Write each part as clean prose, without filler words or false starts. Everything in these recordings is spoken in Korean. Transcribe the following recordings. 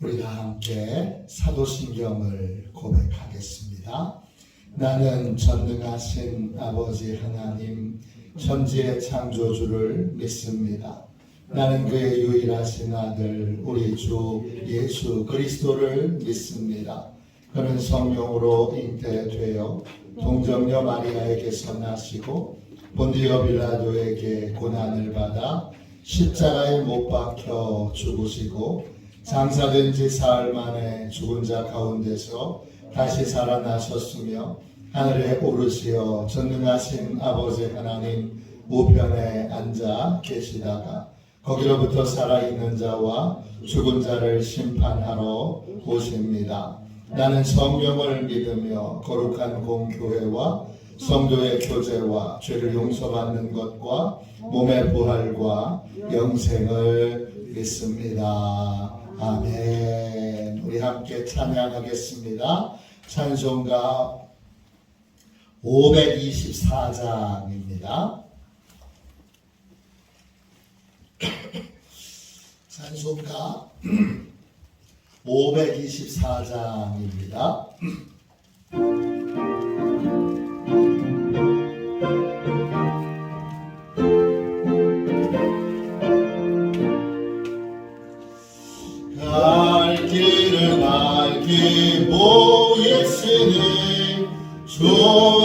우리가 함께 사도신경을 고백하겠습니다. 나는 전능하신 아버지 하나님 천지의 창조주를 믿습니다. 나는 그의 유일하신 아들 우리 주 예수 그리스도를 믿습니다. 그는 성령으로 잉태되어 동정녀 마리아에게서 나시고 본디오 빌라도에게 고난을 받아 십자가에 못 박혀 죽으시고 장사된 지 사흘 만에 죽은 자 가운데서 다시 살아나셨으며 하늘에 오르시어 전능하신 아버지 하나님 우편에 앉아 계시다가 거기로부터 살아있는 자와 죽은 자를 심판하러 오십니다. 나는 성령을 믿으며 거룩한 공교회와 성도의 교제와 죄를 용서받는 것과 몸의 부활과 영생을 믿습니다. 아멘. 우리 함께 찬양하겠습니다. 찬송가 524장입니다. 찬송가 524장입니다. 갈 길을 밝히 보이시니 주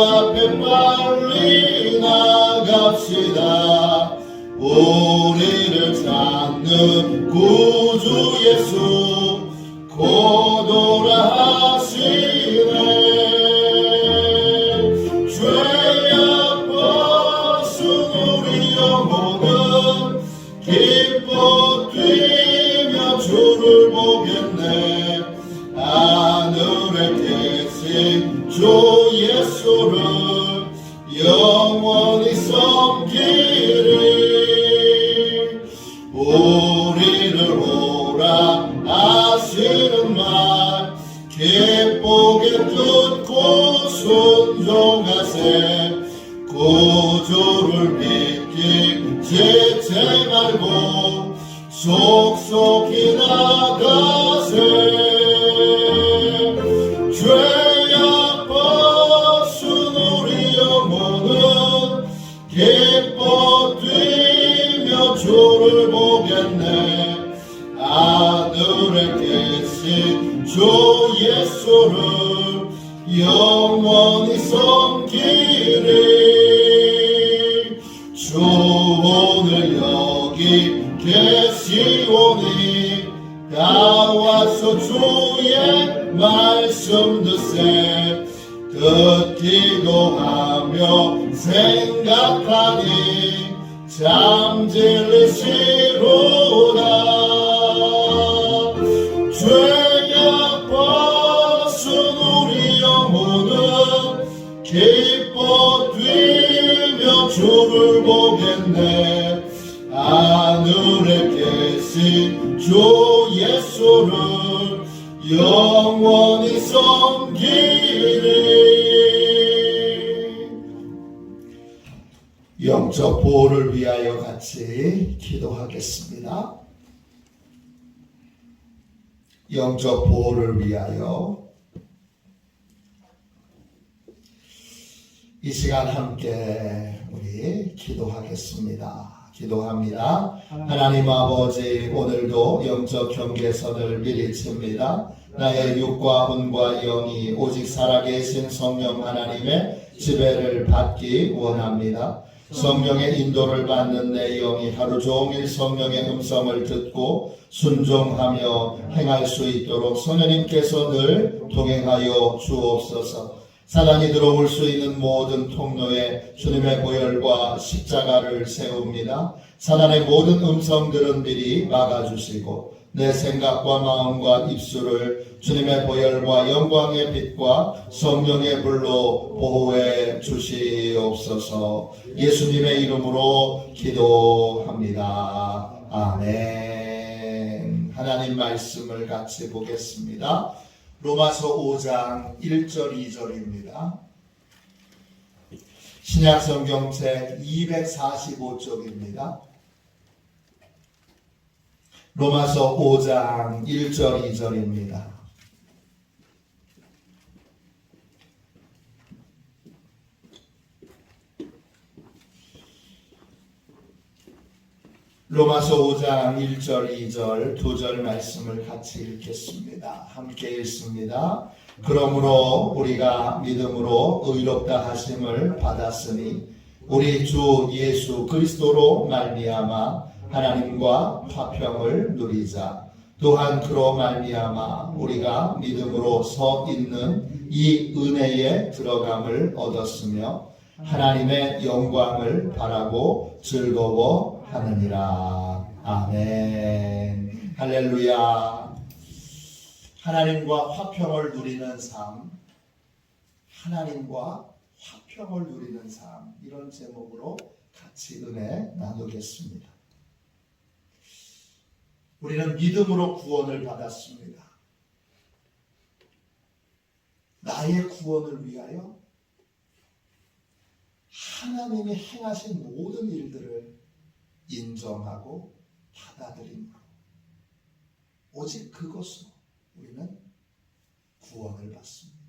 앞에 빨리 나갑시다. 우리를 찾는 구주 예수 고도라 하시네. 죄악 벗은 우리 영혼은 기뻐 뛰며 주를 보겠네. 하늘에 계신 주 예수를 영원히 섬기리. 우리를 오라 하시는 말 기쁘게 듣고 순종하세. 구주를 믿기 지체 말고 속속히 나가세. 죄악 벗은 우리 영혼은 기뻐 뛰며 주를 보겠네. 하늘에 계신 주 예수를 영원히 섬기리. 주 오늘 여기 계시오니 나와서 주의 말씀 듣세. 듣기도 하며 생각하니 잠질리시로다. 죄악 벗은 우리 영혼은 기뻐 뛰며 주를 보겠네. 하늘에 계신 주 예수를 영원히 섬기리. 영적 보호를 위하여 같이 기도하겠습니다. 영적 보호를 위하여 이 시간 함께 우리 기도하겠습니다. 기도합니다. 하나님 아버지, 오늘도 영적 경계선을 미리 칩니다. 나의 육과魂과 영이 오직 살아계신 성령 하나님의 지배를 받기 원합니다. 성령의 인도를 받는 내 영이 하루 종일 성령의 음성을 듣고 순종하며 행할 수 있도록 성령님께서 늘 동행하여 주옵소서. 사단이 들어올 수 있는 모든 통로에 주님의 보혈과 십자가를 세웁니다. 사단의 모든 음성들은 미리 막아주시고 내 생각과 마음과 입술을 주님의 보혈과 영광의 빛과 성령의 불로 보호해 주시옵소서. 예수님의 이름으로 기도합니다. 아멘. 하나님 말씀을 같이 보겠습니다. 로마서 5장 1절 2절입니다. 신약성경 책 245쪽입니다. 로마서 5장 1절 2절입니다. 로마서 5장 1절 2절 두 절 말씀을 같이 읽겠습니다. 함께 읽습니다. 그러므로 우리가 믿음으로 의롭다 하심을 받았으니 우리 주 예수 그리스도로 말미암아 하나님과 화평을 누리자. 또한 그로 말미암아 우리가 믿음으로 서 있는 이 은혜에 들어감을 얻었으며 하나님의 영광을 바라고 즐거워하느니라. 아멘. 할렐루야. 하나님과 화평을 누리는 삶, 하나님과 화평을 누리는 삶, 이런 제목으로 같이 은혜 나누겠습니다. 우리는 믿음으로 구원을 받았습니다. 나의 구원을 위하여 하나님이 행하신 모든 일들을 인정하고 받아들임으로 오직 그것으로 우리는 구원을 받습니다.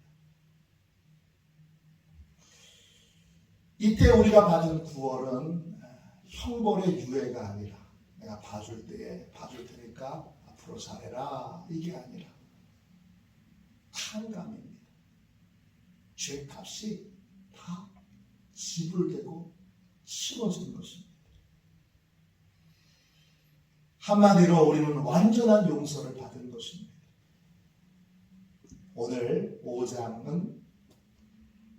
이때 우리가 받은 구원은 형벌의 유예가 아니라 내가 봐줄 테니까 앞으로 잘해라, 이게 아니라 탕감입니다. 죄값이 다 지불되고 치러진 것입니다. 한마디로 우리는 완전한 용서를 받은 것입니다. 오늘 5장은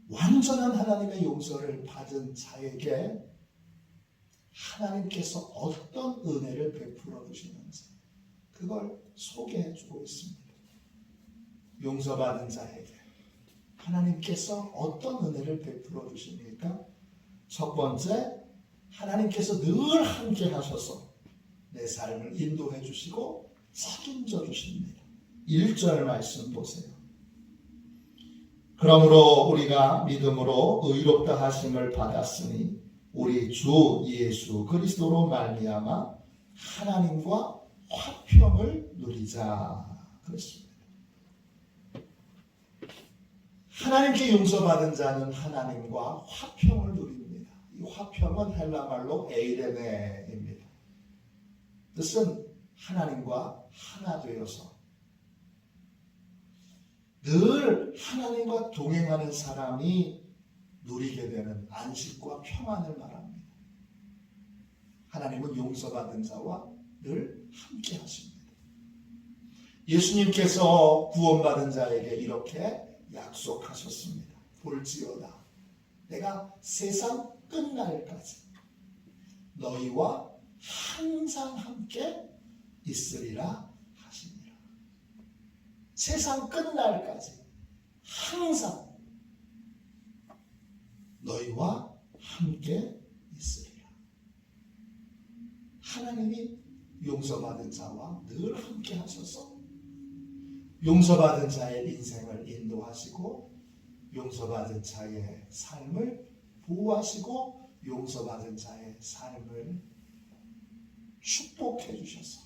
완전한 하나님의 용서를 받은 자에게 하나님께서 어떤 은혜를 베풀어 주시는지 그걸 소개해 주고 있습니다. 용서받은 자에게 하나님께서 어떤 은혜를 베풀어 주십니까? 첫 번째, 하나님께서 늘 함께 하셔서 내 삶을 인도해 주시고 책임져 주십니다. 1절 말씀 보세요. 그러므로 우리가 믿음으로 의롭다 하심을 받았으니 우리 주 예수 그리스도로 말미암아 하나님과 화평을 누리자 그랬습니다. 하나님께 용서받은 자는 하나님과 화평을 누립니다. 이 화평은 헬라말로 에이레네입니다. 뜻은 하나님과 하나 되어서 늘 하나님과 동행하는 사람이 누리게 되는 안식과 평안을 말합니다. 하나님은 용서받은 자와 늘 함께 하십니다. 예수님께서 구원받은 자에게 이렇게 약속하셨습니다. 볼지어다 내가 세상 끝날까지 너희와 항상 함께 있으리라 하시니라. 세상 끝날까지 항상 너희와 함께 있으리라. 하나님이 용서받은 자와 늘 함께 하셔서 용서받은 자의 인생을 인도하시고 용서받은 자의 삶을 보호하시고 용서받은 자의 삶을 축복해 주셔서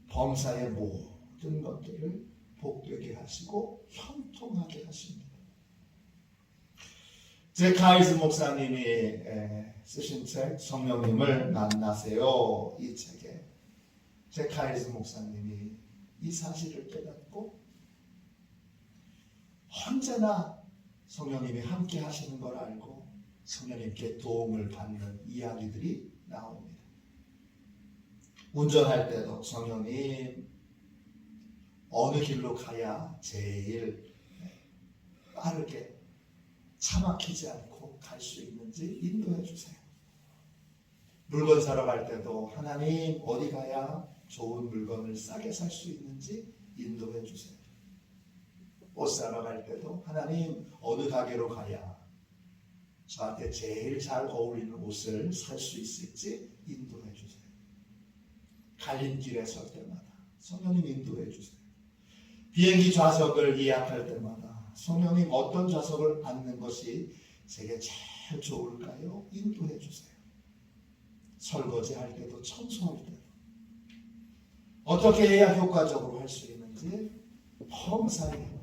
범사의 모든 것들을 복되게 하시고 형통하게 하십니다. 제 카이즈 목사님이 쓰신 책 성령님을 만나세요, 이 책에 제 카이즈 목사님이 이 사실을 깨닫고 언제나 성령님이 함께 하시는 걸 알고 성령님께 도움을 받는 이야기들이 나옵니다. 운전할 때도 성령님 어느 길로 가야 제일 빠르게 차 막히지 않고 갈 수 있는지 인도해 주세요. 물건 사러 갈 때도 하나님 어디 가야 좋은 물건을 싸게 살 수 있는지 인도해 주세요. 옷 사러 갈 때도 하나님 어느 가게로 가야 저한테 제일 잘 어울리는 옷을 살 수 있을지 인도해 주세요. 갈림길에 설 때마다 성령님 인도해 주세요. 비행기 좌석을 예약할 때마다 성령님 어떤 좌석을 앉는 것이 제게 제일 좋을까요? 인도해 주세요. 설거지 할 때도 청소할 때도 어떻게 해야 효과적으로 할 수 있는지 범사에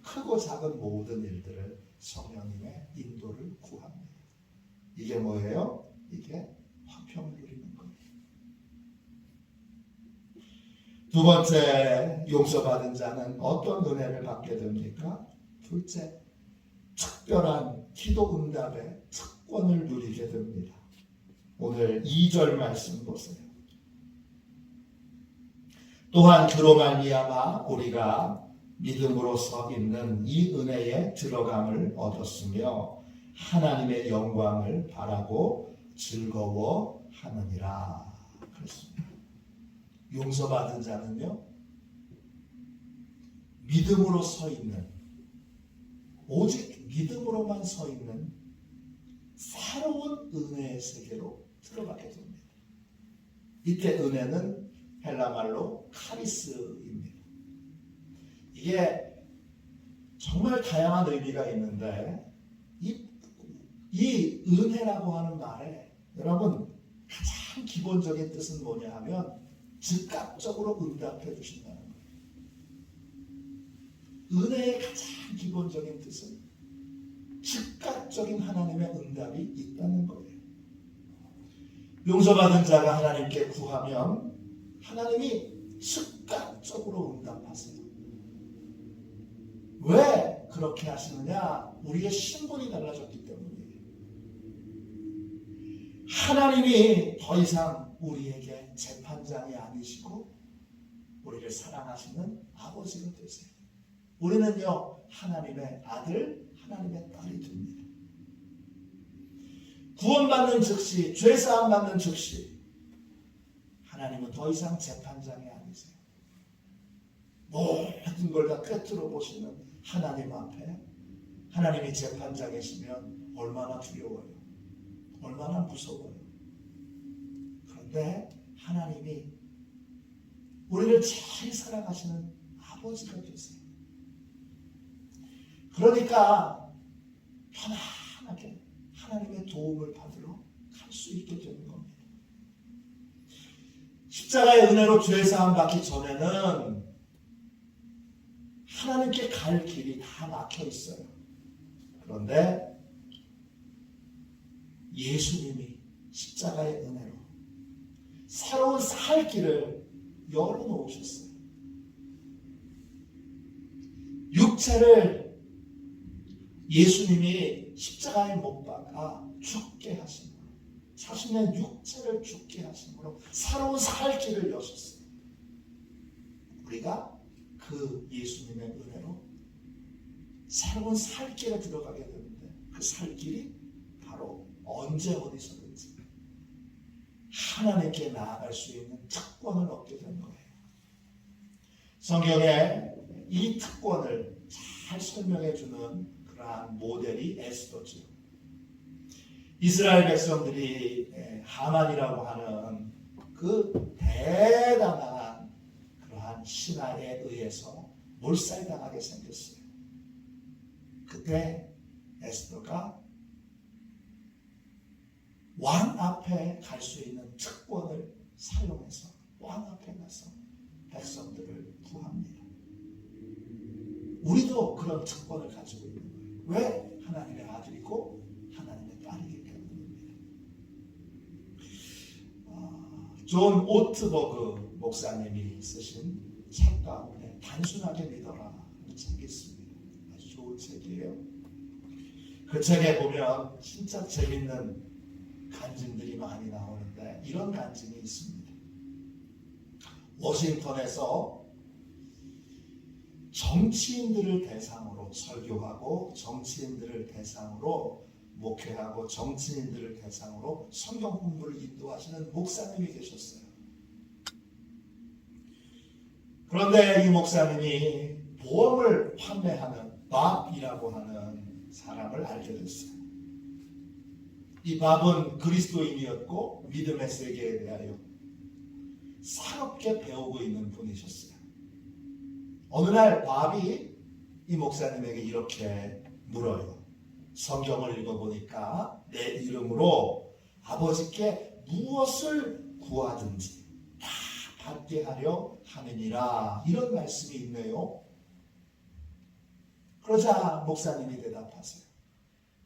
크고 작은 모든 일들을 성령님의 인도를 구합니다. 이게 뭐예요? 이게 화평을 누리는 거예요. 두 번째, 용서받은 자는 어떤 은혜를 받게 됩니까? 둘째, 특별한 기도 응답의 특권을 누리게 됩니다. 오늘 2절 말씀 보세요. 또한 그로 말미암아 우리가 믿음으로 서 있는 이 은혜에 들어감을 얻었으며 하나님의 영광을 바라고 즐거워하느니라. 그렇습니다. 용서받은 자는요, 믿음으로 서 있는, 오직 믿음으로만 서 있는 새로운 은혜의 세계로 들어가게 됩니다. 이때 은혜는 헬라말로 카리스입니다. 이게 정말 다양한 의미가 있는데 이 은혜라고 하는 말에 여러분 가장 기본적인 뜻은 뭐냐 하면 즉각적으로 응답해 주신다는 거예요. 은혜의 가장 기본적인 뜻은 즉각적인 하나님의 응답이 있다는 거예요. 용서받은 자가 하나님께 구하면 하나님이 즉각적으로 응답하세요. 왜 그렇게 하시느냐? 우리의 신분이 달라졌기 때문이에요. 하나님이 더 이상 우리에게 재판장이 아니시고 우리를 사랑하시는 아버지가 되세요. 우리는요, 하나님의 아들, 하나님의 딸이 됩니다. 구원받는 즉시, 죄사함 받는 즉시 하나님은 더 이상 재판장이 아니세요. 모든 걸 다 꿰뚫어 보시는 하나님 앞에 하나님이 재판장이시면 얼마나 두려워요. 얼마나 무서워요. 그런데 하나님이 우리를 제일 사랑하시는 아버지가 되세요. 그러니까 편안하게 하나님의 도움을 받으러 갈 수 있게 되는 겁니다. 십자가의 은혜로 죄사함 받기 전에는 하나님께 갈 길이 다 막혀 있어요. 그런데 예수님이 십자가의 은혜로 새로운 살 길을 열어놓으셨어요. 육체를 예수님이 십자가에 못 박아 죽게 하심으로, 자신의 육체를 죽게 하심으로 새로운 살 길을 여셨어요. 우리가 그 예수님의 은혜로 새로운 살 길에 들어가게 되는데 그 살 길이 바로 언제 어디서든지 하나님께 나아갈 수 있는 특권을 얻게 된 거예요. 성경에 이 특권을 잘 설명해 주는 그러한 모델이 에스더죠. 이스라엘 백성들이 하만이라고 하는 그 대단한 그러한 신하에 의해서 몰살당하게 생겼어요. 그때 에스더가 왕 앞에 갈 수 있는 특권을 사용해서 왕 앞에 가서 백성들을 구합니다. 우리도 그런 특권을 가지고 있는 거예요. 왜? 하나님의 아들이고 하나님의 딸이기 때문입니다. 존 오트버그 목사님이 쓰신 책 가운데 단순하게 믿어라 하는 책이 있습니다. 아주 좋은 책이에요. 그 책에 보면 진짜 재밌는 간증들이 많이 나오는데 이런 간증이 있습니다. 워싱턴에서 정치인들을 대상으로 설교하고 정치인들을 대상으로 목회하고 정치인들을 대상으로 성경 공부를 인도하시는 목사님이 계셨어요. 그런데 이 목사님이 보험을 판매하는 밥이라고 하는 사람을 알게 됐어요. 이 밥은 그리스도인이었고 믿음의 세계에 대하여 새롭게 배우고 있는 분이셨어요. 어느 날 밥이 이 목사님에게 이렇게 물어요. 성경을 읽어보니까 내 이름으로 아버지께 무엇을 구하든지 다 받게 하려 함이니라. 이런 말씀이 있네요. 그러자 목사님이 대답하세요.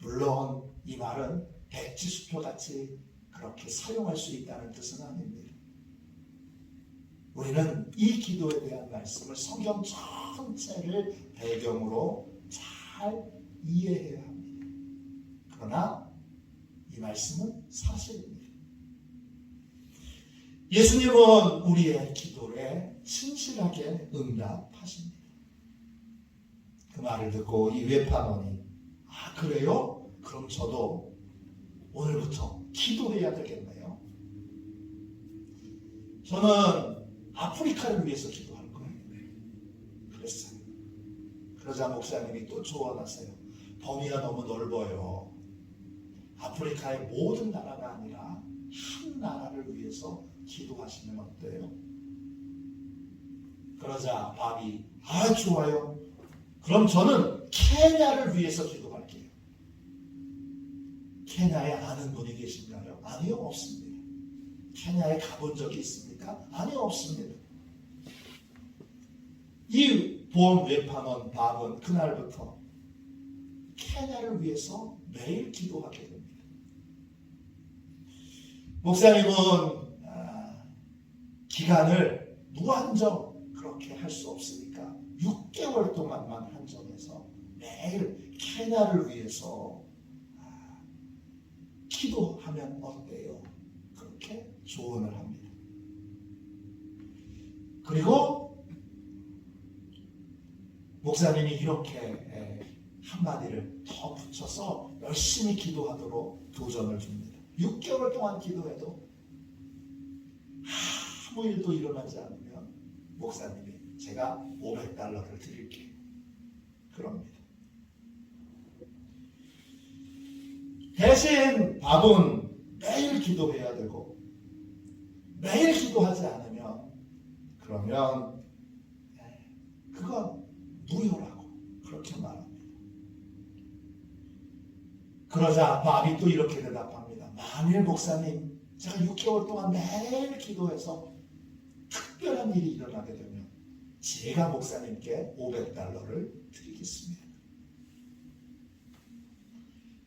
물론 이 말은 백지수표 같이 그렇게 사용할 수 있다는 뜻은 아닙니다. 우리는 이 기도에 대한 말씀을 성경 전체를 배경으로 잘 이해해야 합니다. 그러나 이 말씀은 사실입니다. 예수님은 우리의 기도에 신실하게 응답하십니다. 그 말을 듣고 이 외판원이 아 그래요? 그럼 저도 오늘부터 기도해야 되겠네요. 저는 아프리카를 위해서 기도할 거예요. 그랬어요. 그러자 목사님이 또 조언하세요. 범위가 너무 넓어요. 아프리카의 모든 나라가 아니라 한 나라를 위해서 기도하시면 어때요? 그러자 밥이 아 좋아요. 그럼 저는 케냐를 위해서 기도할게요. 케냐에 아는 분이 계신가요? 아니요, 없습니다. 케냐에 가본 적이 있습니까? 아니요, 없습니다. 이 보험 외판원 밥은 그날부터 케냐를 위해서 매일 기도하게 됩니다. 목사님은 기간을 무한정 그렇게 할 수 없으니까 6개월 동안만 한정해서 매일 케냐를 위해서 기도하면 어때요? 그렇게 조언을 합니다. 그리고 목사님이 이렇게 한마디를 더 붙여서 열심히 기도하도록 도전을 줍니다. 6개월 동안 기도해도 아무 일도 일어나지 않으면 목사님이 제가 $500를 드릴게요. 그럽니다. 대신 밥은 매일 기도해야 되고 매일 기도하지 않으면 그러면 그건 무효라고 그렇게 말합니다. 그러자 밥이 또 이렇게 대답합니다. 만일 목사님 제가 6개월 동안 매일 기도해서 특별한 일이 일어나게 되면 제가 목사님께 $500를 드리겠습니다.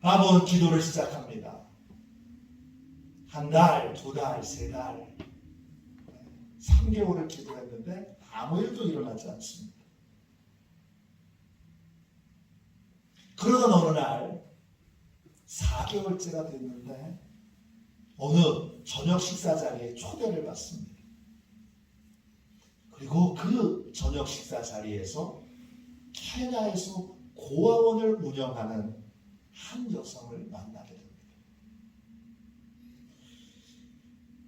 밥은 기도를 시작합니다. 한 달, 두 달, 세 달, 3개월을 기도했는데 아무 일도 일어나지 않습니다. 그러던 어느 날 4개월째가 됐는데 어느 저녁 식사 자리에 초대를 받습니다. 그리고 그 저녁 식사 자리에서 케냐에서 고아원을 운영하는 한 여성을 만나게 됩니다.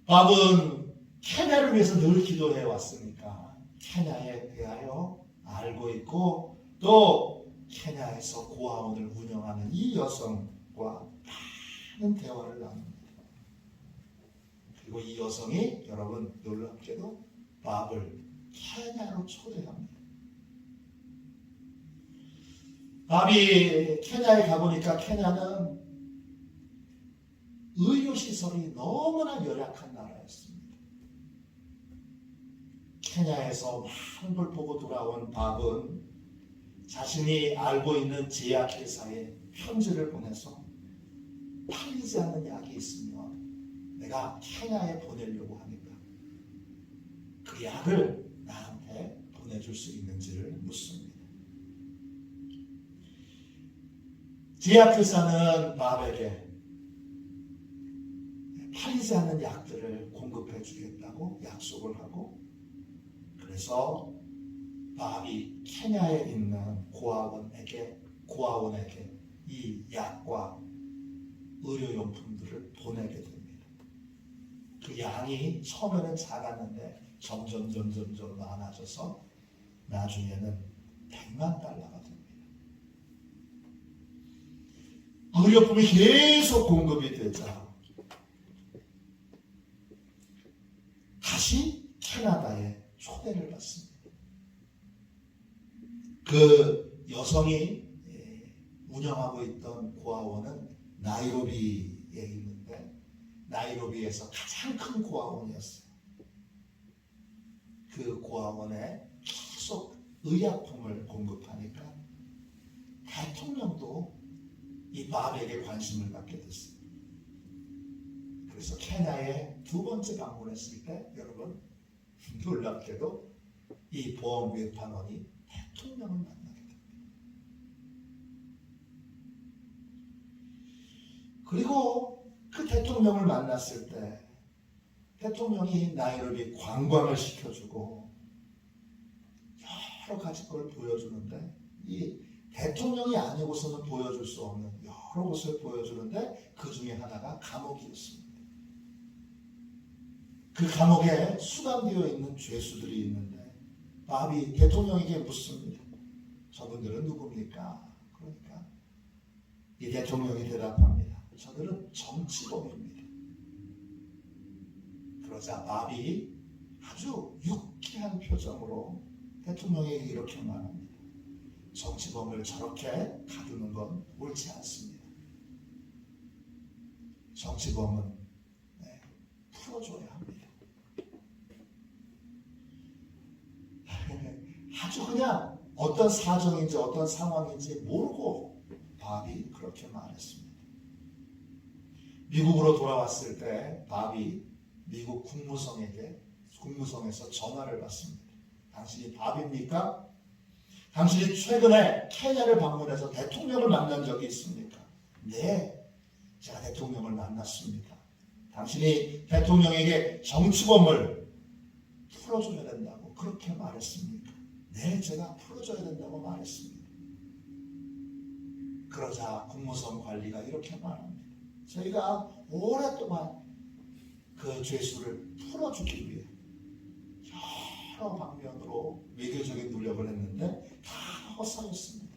밥은 케냐를 위해서 늘 기도해 왔으니까 케냐에 대하여 알고 있고 또 케냐에서 고아원을 운영하는 이 여성과 많은 대화를 나눕니다. 그리고 이 여성이 여러분 놀랍게도 밥을 케냐로 초대합니다. 밥이 케냐에 가보니까 케냐는 의료시설이 너무나 열악한 나라였습니다. 케냐에서 많은 걸 보고 돌아온 밥은 자신이 알고 있는 제약회사에 편지를 보내서 팔리지 않는 약이 있으면 내가 케냐에 보내려고 하니까 그 약을 나한테 보내줄 수 있는지를 묻습니다. 제약회사는 밥에게 팔리지 않는 약들을 공급해 주겠다고 약속을 하고 그래서 밥이 케냐에 있는 고아원에게 이 약과 의료용품들을 보내게 됩니다. 그 양이 처음에는 작았는데 점점 많아져서 나중에는 $100만 됩니다. 의료품이 계속 공급이 되자 다시 캐나다에 초대를 받습니다. 그 여성이 운영하고 있던 고아원은 나이로비에 있는데 나이로비에서 가장 큰 고아원이었어요. 그 고아원에 계속 의약품을 공급하니까 대통령도 이 밥에게 관심을 갖게 됐어요. 그래서 케냐에 두 번째 방문했을 때 여러분 놀랍게도 이 보험 외판원이 대통령을 만나게 됩니다. 그리고 그 대통령을 만났을 때 대통령이 나이로비 관광을 시켜주고 여러 가지 걸 보여주는데 이 대통령이 아니고서는 보여줄 수 없는 여러 것을 보여주는데 그 중에 하나가 감옥이었습니다. 그 감옥에 수감되어 있는 죄수들이 있는데 밥이 대통령에게 묻습니다. 저분들은 누굽니까? 그러니까 이 대통령이 대답합니다. 저들은 정치범입니다. 그러자 밥이 아주 유쾌한 표정으로 대통령에게 이렇게 말합니다. 정치범을 저렇게 가두는 건 옳지 않습니다. 정치범은 풀어줘야 합니다. 아주 그냥 어떤 사정인지 어떤 상황인지 모르고 밥이 그렇게 말했습니다. 미국으로 돌아왔을 때 밥이 미국 국무성에서 전화를 받습니다. 당신이 밥입니까? 당신이 최근에 케냐를 방문해서 대통령을 만난 적이 있습니까? 네, 제가 대통령을 만났습니다. 당신이 대통령에게 정치범을 풀어줘야 된다고 그렇게 말했습니까? 네, 제가 풀어줘야 된다고 말했습니다. 그러자 국무성 관리가 이렇게 말합니다. 저희가 오랫동안 그 죄수를 풀어주기 위해 여러 방면으로 외교적인 노력을 했는데 다 헛살렸습니다.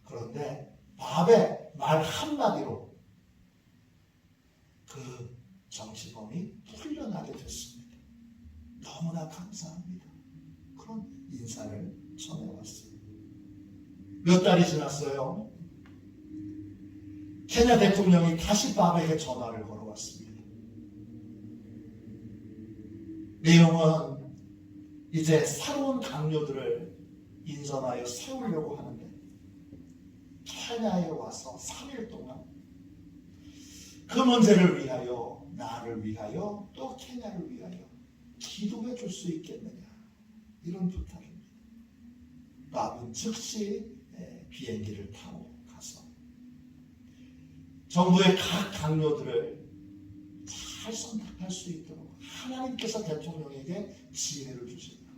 그런데 밥의 말 한마디로 그 정치범이 풀려나게 됐습니다. 너무나 감사합니다. 그런 인사를 전해왔어요. 몇 달이 지났어요. 케냐 대통령이 다시 밥에게 전화를 걸어왔습니다. 내용은 이제 새로운 강요들을 인선하여 세우려고 하는데 케냐에 와서 3일 동안 그 문제를 위하여 나를 위하여 또 케냐를 위하여 기도해 줄 수 있겠느냐 이런 부탁입니다. 밥은 즉시 비행기를 타고 가서 정부의 각 강요들을 잘 선택할 수 있도록 하나님께서 대통령에게 지혜를 주시고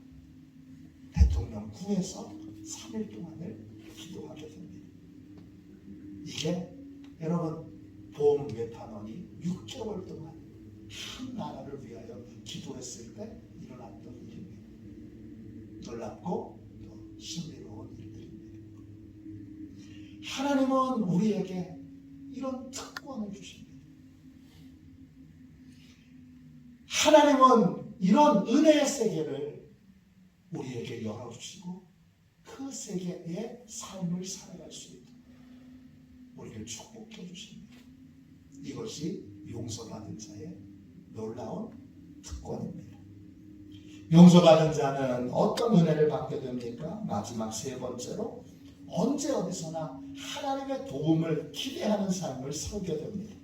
대통령 궁에서 3일 동안을 기도하게 됩니다. 이게 여러분 보험 외판원이 6개월 동안 한 나라를 위하여 기도했을 때 일어났던 일입니다. 놀랍고 또 신비로운 일들입니다. 하나님은 우리에게 이런 특권을 주십니다. 하나님은 이런 은혜의 세계를 우리에게 열어주시고 그 세계의 삶을 살아갈 수 있도록 우리를 축복해 주십니다. 이것이 용서받은 자의 놀라운 특권입니다. 용서받은 자는 어떤 은혜를 받게 됩니까? 마지막 세 번째로 언제 어디서나 하나님의 도움을 기대하는 삶을 살게 됩니다.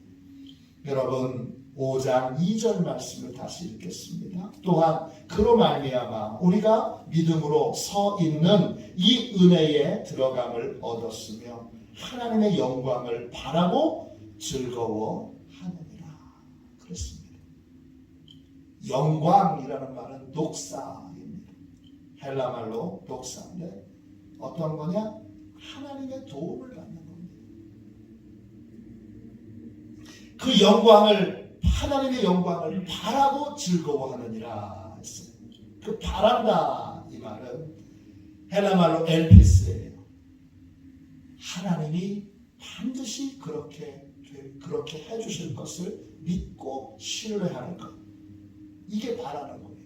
여러분 5장 2절 말씀을 다시 읽겠습니다. 또한 그로 말미암아 우리가 믿음으로 서 있는 이 은혜에 들어감을 얻었으며 하나님의 영광을 바라고 즐거워하느니라 그랬습니다. 영광이라는 말은 독사입니다. 헬라말로 독사인데 어떤 거냐? 하나님의 도움을 받는 겁니다. 그 영광을 하나님의 영광을 바라고 즐거워하느니라 했어요. 그 바란다 이 말은 헬라말로 엘피스예요. 하나님이 반드시 그렇게 해주실 것을 믿고 신뢰하는 것. 이게 바라는 거예요.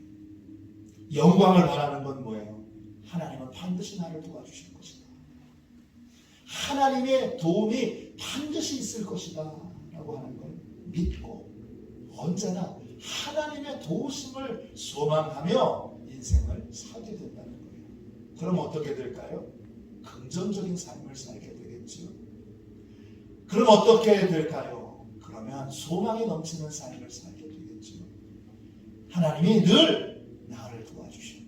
영광을 바라는 건 뭐예요? 하나님은 반드시 나를 도와주실 것이다. 하나님의 도움이 반드시 있을 것이다 라고 하는 걸 믿고 언제나 하나님의 도우심을 소망하며 인생을 살게 된다는 거예요. 그럼 어떻게 될까요? 긍정적인 삶을 살게 되겠죠. 그럼 어떻게 될까요? 그러면 소망이 넘치는 삶을 살게 되겠죠. 하나님이 늘 나를 도와주시고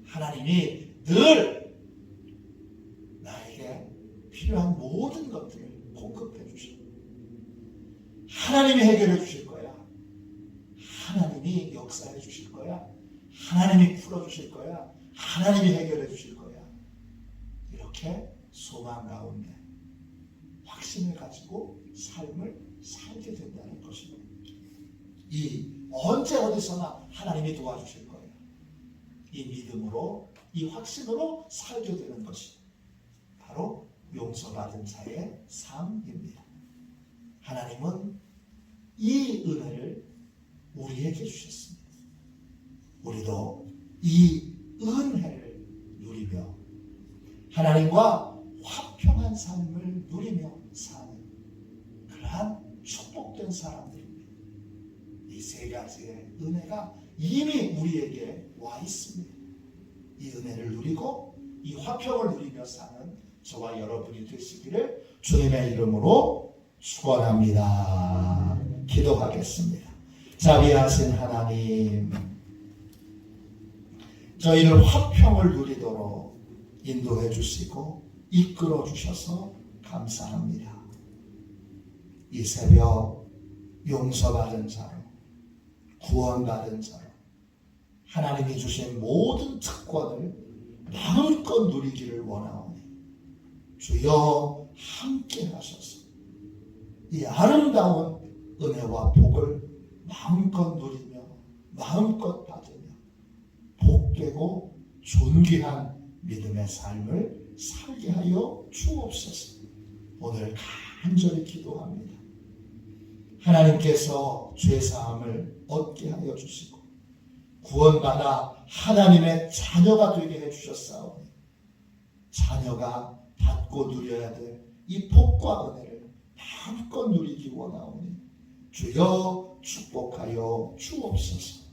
하나님이 늘 나에게 필요한 모든 것들을 공급해 주시고 하나님이 해결해 주실 거야. 하나님이 역사해 주실 거야. 하나님이 풀어주실 거야. 하나님이 해결해 주실 거야. 이렇게 소망 가운데 확신을 가지고 삶을 살게 된다는 것입니다. 이 언제 어디서나 하나님이 도와주실 거예요. 이 믿음으로 이 확신으로 살게 되는 것이 바로 용서받은 자의 삶입니다. 하나님은 이 은혜를 우리에게 주셨습니다. 우리도 이 은혜를 누리며 하나님과 화평한 삶을 누리며 사는 그러한 축복된 사람들입니다. 이 세 가지의 은혜가 이미 우리에게 와 있습니다. 이 은혜를 누리고 이 화평을 누리며 사는 저와 여러분이 되시기를 주님의 이름으로 축원합니다. 기도하겠습니다. 자비하신 하나님, 저희를 화평을 누리도록 인도해 주시고 이끌어 주셔서 감사합니다. 이 새벽 용서받은 자로 구원받은 자로 하나님이 주신 모든 특권을 마음껏 누리기를 원하오니 주여 함께 하셔서 이 아름다운 은혜와 복을 마음껏 누리며 마음껏 받으며 복되고 존귀한 믿음의 삶을 살게 하여 주옵소서. 오늘 간절히 기도합니다. 하나님께서 죄사함을 얻게 하여 주시고 구원받아 하나님의 자녀가 되게 해주셨사오니 자녀가 받고 누려야 될 이 복과 은혜를 마음껏 누리기 원하오니 주여 축복하여 주옵소서.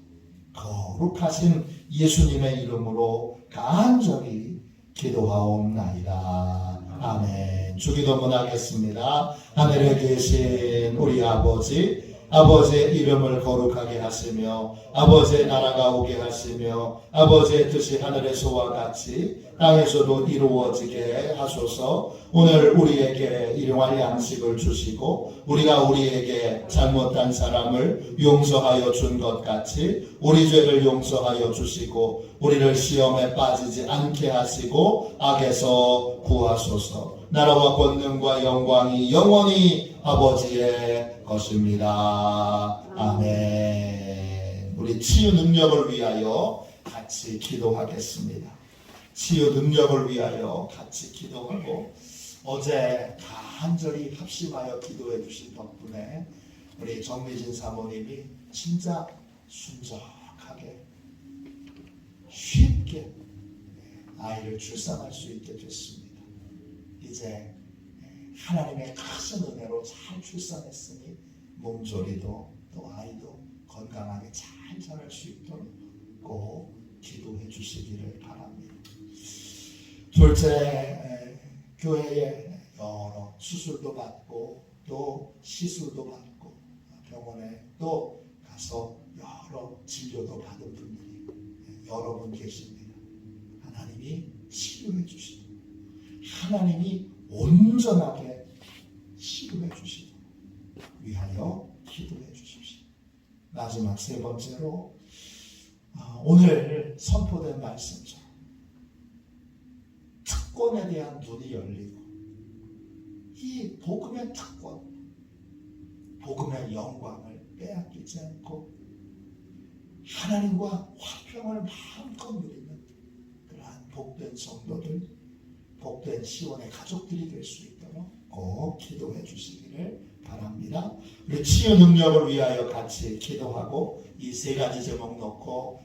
거룩하신 예수님의 이름으로 간절히 기도하옵나이다. 아멘. 주기도문 하겠습니다. 하늘에 계신 우리 아버지의 이름을 거룩하게 하시며 아버지의 나라가 오게 하시며 아버지의 뜻이 하늘에서와 같이 땅에서도 이루어지게 하소서. 오늘 우리에게 일용할 양식을 주시고 우리가 우리에게 잘못한 사람을 용서하여 준 것 같이 우리 죄를 용서하여 주시고 우리를 시험에 빠지지 않게 하시고 악에서 구하소서. 나라와 권능과 영광이 영원히 아버지의 것입니다. 아멘. 우리 치유 능력을 위하여 같이 기도하겠습니다. 치유 능력을 위하여 같이 기도하고 어제 간절히 합심하여 기도해 주신 덕분에 우리 정미진 사모님이 진짜 순적하게 쉽게 아이를 출산할 수 있게 됐습니다. 이제 하나님의 크신 은혜로 잘 출산했으니 몸조리도 또 아이도 건강하게 잘 자랄 수 있도록 꼭 기도해 주시기를 바랍니다. 둘째, 교회에 여러 수술도 받고 또 시술도 받고 병원에 또 가서 여러 진료도 받은 분들이 여러 분 계십니다. 하나님이 치료해 주시고 하나님이 온전하게 치료해 주시고 위하여 기도해 주십시오. 마지막 세 번째로 오늘 선포된 말씀처럼 특권에 대한 눈이 열리고 이 복음의 특권, 복음의 영광을 빼앗기지 않고 하나님과 화평을 마음껏 누리는 그러한 복된 성도들, 복된 시원의 가족들이 될 수 있도록 꼭 기도해 주시기를 바랍니다. 우리 치유 능력을 위하여 같이 기도하고 이 세 가지 제목 놓고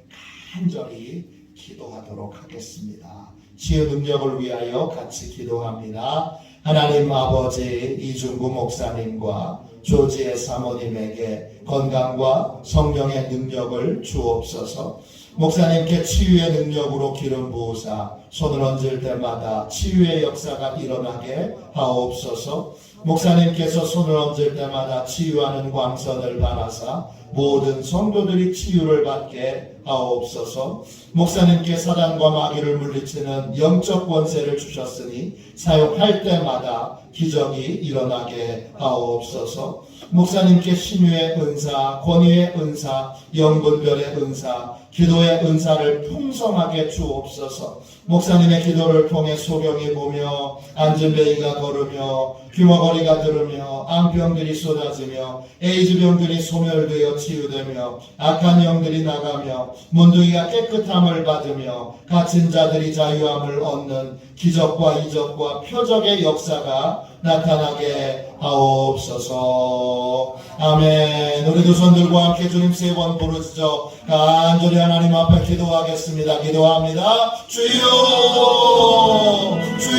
간절히 기도하도록 하겠습니다. 치유 능력을 위하여 같이 기도합니다. 하나님 아버지 이중구 목사님과 조지의 사모님에게 건강과 성령의 능력을 주옵소서. 목사님께 치유의 능력으로 기름 부으사 손을 얹을 때마다 치유의 역사가 일어나게 하옵소서. 목사님께서 손을 얹을 때마다 치유하는 광선을 받아사 모든 성도들이 치유를 받게 하옵소서. 목사님께 사단과 마귀를 물리치는 영적 권세를 주셨으니 사용할 때마다 기적이 일어나게 하옵소서. 목사님께 신유의 은사, 권위의 은사, 영분별의 은사, 기도의 은사를 풍성하게 주옵소서. 목사님의 기도를 통해 소경이 보며 앉은 베이가 걸으며 귀머거리가 들으며 암병들이 쏟아지며 에이즈병들이 소멸되어 치유되며 악한 영들이 나가며 문둥이가 깨끗함을 받으며 갇힌 자들이 자유함을 얻는 기적과 이적과 표적의 역사가 나타나게 하옵소서. 아멘. 우리 두 손들과 함께 주님 세 번 부르짖어 간절히 하나님 앞에 기도하겠습니다. 기도합니다. 주여, 주여.